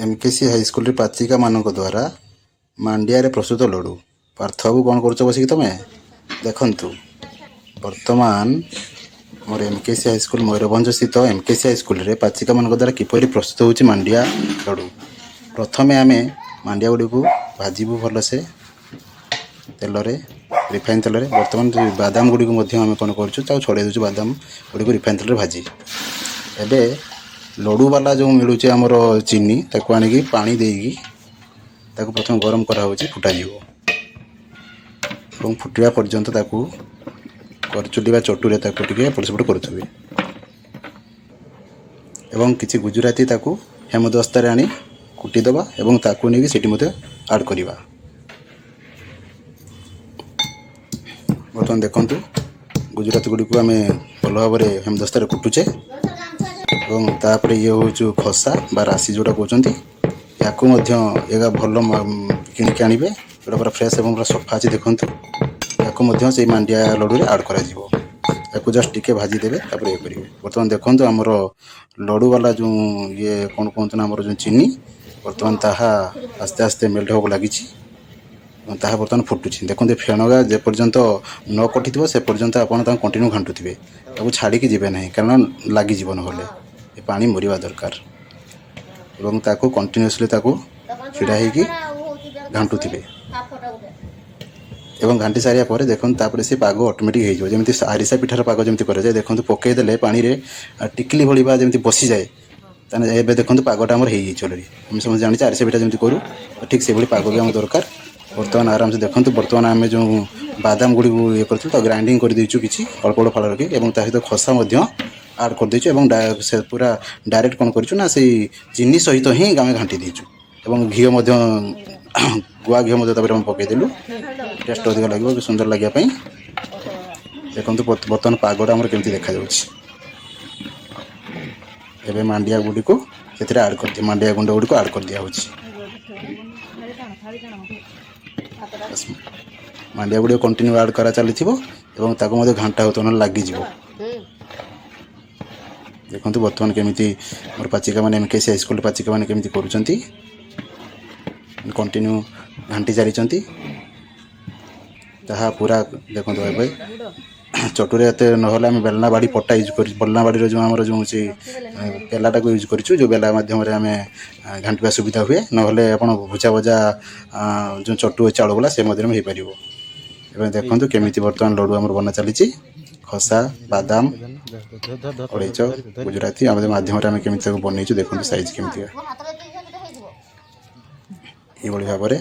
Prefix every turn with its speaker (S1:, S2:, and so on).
S1: MKC high school पाचिका मान द्वारा मांडिया प्रस्तुत लडू पार्थ बाबू कौन कर बस तुम देखु बर्तमान मोर एमकेसी हाईस्कल मयूरभंज स्थित एमकेसी हाईस्कल पाचिका मान द्वारा किपर प्रस्तुत होची मांडिया लडू। प्रथमे आम मांडिया गुड़ी को भाजबू भलसे तेल रिफाइन तेल बर्तमान बादाम गुड़ी को कौन कर छड़े दूँ बादाम गुड़ी को रिफाइन तेल भाजी एवं लडू वाला जो मिलूँ आमर चीनी ताको आनिकी पानी देकी ताको प्रथम गरम कराऊँ फुटा फुटा पर्यंत ताको करचुली चटुरे ताको टिके एपट सेपट करुवे एवं किसी गुजराती ताको हेमदस्तार आनी कुटीदबा एवं ताको नहीं सेठी मते ऐड करवा। बर्तमान देखंतु गुजराती गुड़ी को आम भल भाव में हेमदस्तार कुटुचे और तापर ये हूँ खसा बा राशि जोटा कहते या भल किणिक आने जोटा पूरा फ्रेश और पूरा सफा अच्छे देखूँ या से मांडिया लडू में ऐड कर जस्ट टिके भाजीदेवे ये करेंगे। बर्तमान देखो आमर लडू वाला जो ये कौन कहते हैं आमर जो चीनी बर्तमान ताहा आस्ते आस्ते मेल्ट होगा लगी ताहा बर्तमान फुटुची देखते फेणगा जेपर्यंत न कटि से पर्यंत आप कंटिन्यू घाटुवे छाड़ी जीवे ना कारण लगिज ना पानी मरवा दरकार एवं ताको कंटिन्यूअसली ताको छिड़ा होगी घाटुवे एवं घाटी सारिया पर देखो तापर से पाग ऑटोमेटिक हो जमी आरिसा पिठार पाग जमी कराए देखो पकईदे पानी टिकली भली जमी बसी जाए ताने देखो पागटा आम ऑलरेडी आम समझ जानी आरिसा पिठा जमी करूँ ठीक से पाग भी आम दरकार। बर्तमान आराम से देखो बर्तमान आम जो बादाम गुड़ी को ये कर ग्राइंडिंग कर देचु किसी अल्प अल्प फाल रखी सहित खसा आड कर देचु से पूरा डायरेक्ट कौन करूँ से चीनी सहित ही आम घाटी देचु एवं घी गुआ घी पकईदेलु टेस्ट अधिक लगे सुंदर लगे देखो बर्तमान पागटा आम केमती देखा एवं मांडिया गुड़ी को ऐड कर मांडिया गुंड गुड़ी को ऐड कर दिया मांडिया गुड़ी कंटिन्यू ऐड करा चली घंटा होता लगिज देखो बर्तमान केमी मोर पाचिका मैंने एमकेसी हाईस्कल पाचिका मैंने केमी कर कंटिन्यू घाटी चली पूरा देखो चटुरे एत ना आम बेलना बाड़ी पट्टा यूज कर बेलना बाड़ी जो आम जो बेलाटा को यूज करूँ जो बेला मध्यम आम घाटा सुविधा हुए ना आप भुजा भजा जो चटु चाउल गला से हो पार देखो केमी बर्तमान लडू आम बना चली खसा बादाम अलैच गुजराती आम मध्यम केमी बनईचु देखो साइज केमी ये भाव में